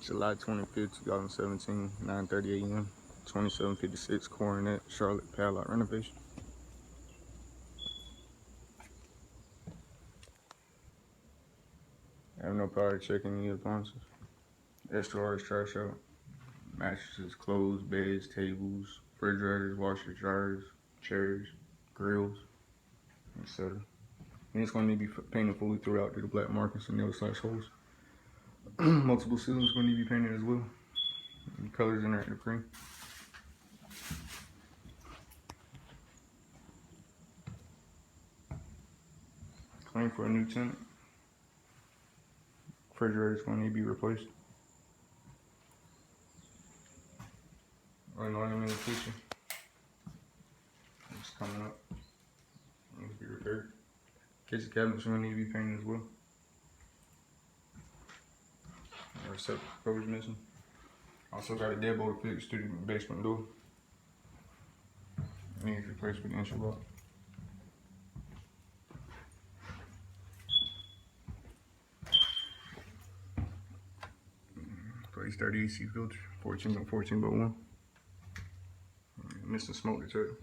July 25th, 2017, 9:30 a.m., 2756 Coronet, Charlotte, padlock renovation. I have no power to check any appliances. Extra large trash out. Mattresses, clothes, beds, tables, refrigerators, washers, dryers, chairs, grills, etc. And it's going to need to be painted fully throughout due to black markings and nail/holes. Multiple ceilings going to need to be painted as well. The colors in there are cream. Claim for a new tenant. Refrigerator is going to need to be replaced. Right now I'm in the kitchen. It's coming up. It needs to be repaired. Kitchen cabinets are going to need to be painted as well. Our septic cover's missing. Also got a deadbolt fixed to the basement door. It needs replaced with an interlock. Place 30 AC filter, 14 by 14 by 1. Missing smoke detector.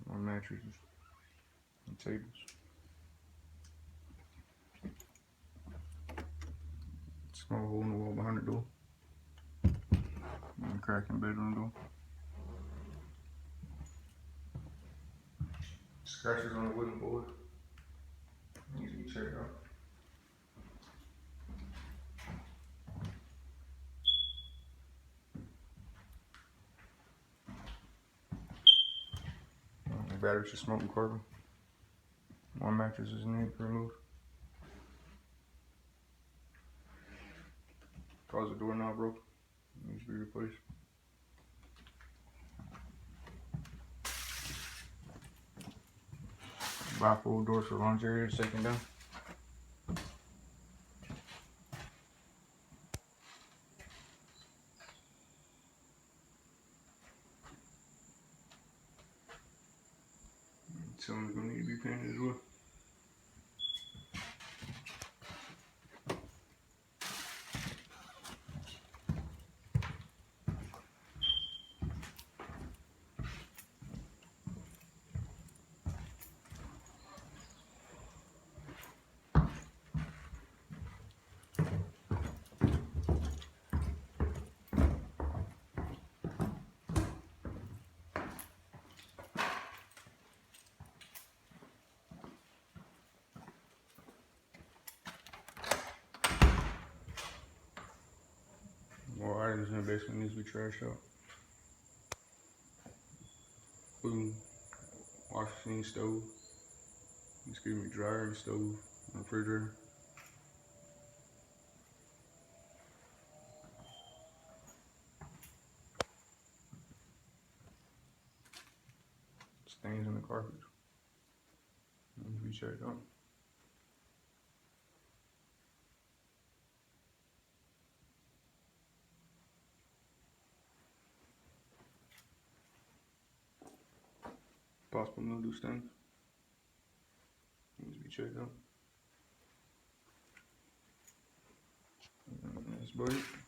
More mattresses and tables. Small hole in the wall behind the door. And a crack in the bedroom door. Scratches on the wooden board. Needs to be checked out. The batteries are smoking carbon. One mattress is needed to remove. Closet door knob broke. Needs to be replaced. Bifold doors for laundry area taken down. Ceiling's gonna need to be painted as well. More items in the basement needs to be trashed out. Food, wash machine, stove. Excuse me, dryer and stove, and refrigerator. Stains in the carpet. Needs to be checked out. Possible mildew stains. Needs to be checked out. That's about it.